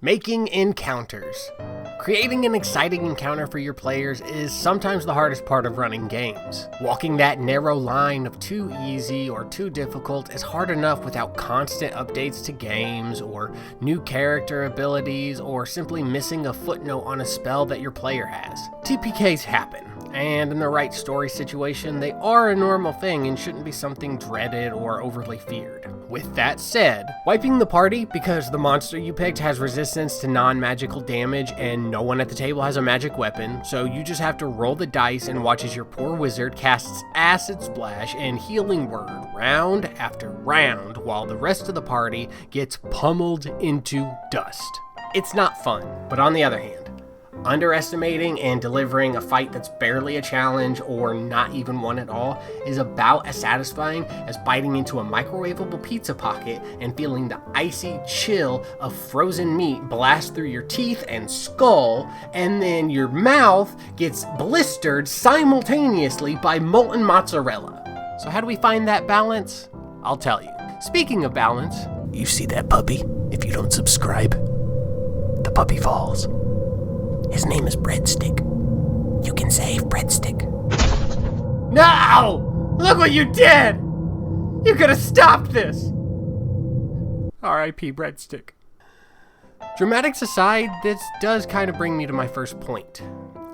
Making encounters. Creating an exciting encounter for your players is sometimes the hardest part of running games. Walking that narrow line of too easy or too difficult is hard enough without constant updates to games or new character abilities or simply missing a footnote on a spell that your player has. TPKs happen, and in the right story situation, they are a normal thing and shouldn't be something dreaded or overly feared. With that said, wiping the party because the monster you picked has resistance to non-magical damage and no one at the table has a magic weapon, so you just have to roll the dice and watch as your poor wizard casts Acid Splash and Healing Word round after round while the rest of the party gets pummeled into dust. It's not fun, but on the other hand, underestimating and delivering a fight that's barely a challenge or not even one at all is about as satisfying as biting into a microwavable pizza pocket and feeling the icy chill of frozen meat blast through your teeth and skull, and then your mouth gets blistered simultaneously by molten mozzarella. So how do we find that balance? I'll tell you. Speaking of balance, you see that puppy? If you don't subscribe, the puppy falls. His name is Breadstick. You can save Breadstick. No! Look what you did! You could have stopped this! R.I.P. Breadstick. Dramatics aside, this does kind of bring me to my first point.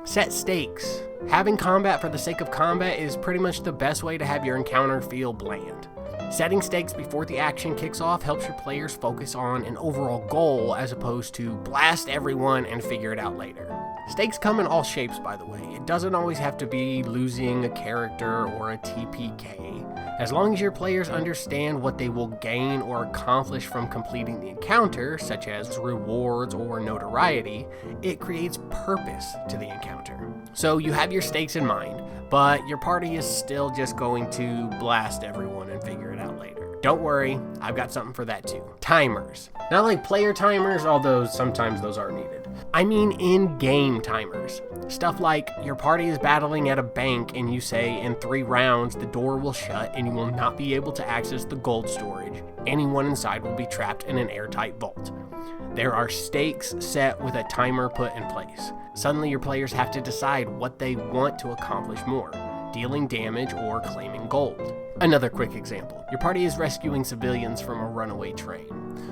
Set stakes. Having combat for the sake of combat is pretty much the best way to have your encounter feel bland. Setting stakes before the action kicks off helps your players focus on an overall goal as opposed to blast everyone and figure it out later. Stakes come in all shapes, by the way. It doesn't always have to be losing a character or a TPK. As long as your players understand what they will gain or accomplish from completing the encounter, such as rewards or notoriety, it creates purpose to the encounter. So you have your stakes in mind, but your party is still just going to blast everyone and figure it out later. Don't worry, I've got something for that too. Timers. Not like player timers, although sometimes those are needed. I mean in-game timers. Stuff like your party is battling at a bank and you say in 3 rounds the door will shut and you will not be able to access the gold storage. Anyone inside will be trapped in an airtight vault. There are stakes set with a timer put in place. Suddenly your players have to decide what they want to accomplish more, dealing damage or claiming gold. Another quick example. Your party is rescuing civilians from a runaway train.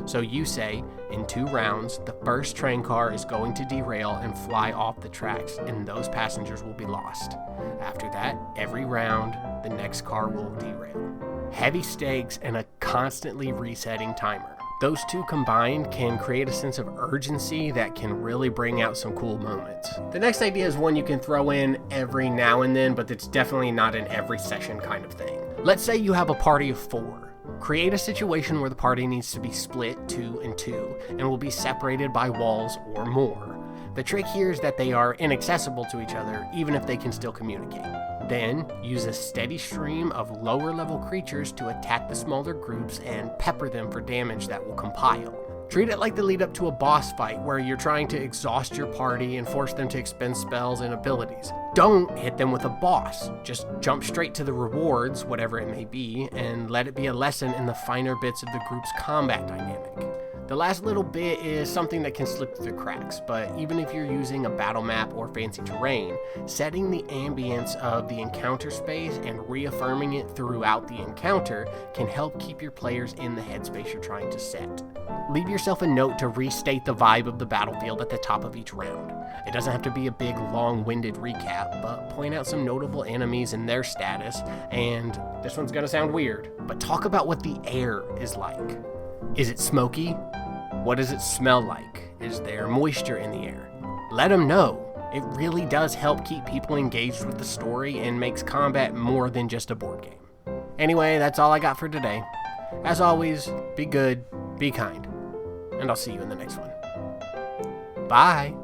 So you say, in 2 rounds, the first train car is going to derail and fly off the tracks, and those passengers will be lost. After that, every round, the next car will derail. Heavy stakes and a constantly resetting timer. Those two combined can create a sense of urgency that can really bring out some cool moments. The next idea is one you can throw in every now and then, but it's definitely not an every session kind of thing. Let's say you have a party of 4. Create a situation where the party needs to be split 2 and 2 and will be separated by walls or more. The trick here is that they are inaccessible to each other, even if they can still communicate. Then, use a steady stream of lower level creatures to attack the smaller groups and pepper them for damage that will compile. Treat it like the lead up to a boss fight where you're trying to exhaust your party and force them to expend spells and abilities. Don't hit them with a boss. Just jump straight to the rewards, whatever it may be, and let it be a lesson in the finer bits of the group's combat dynamic. The last little bit is something that can slip through the cracks, but even if you're using a battle map or fancy terrain, setting the ambience of the encounter space and reaffirming it throughout the encounter can help keep your players in the headspace you're trying to set. Leave yourself a note to restate the vibe of the battlefield at the top of each round. It doesn't have to be a big, long-winded recap, but point out some notable enemies and their status, and this one's gonna sound weird, but talk about what the air is like. Is it smoky? What does it smell like? Is there moisture in the air? Let them know. It really does help keep people engaged with the story and makes combat more than just a board game. Anyway, that's all I got for today. As always, be good, be kind, and I'll see you in the next one. Bye!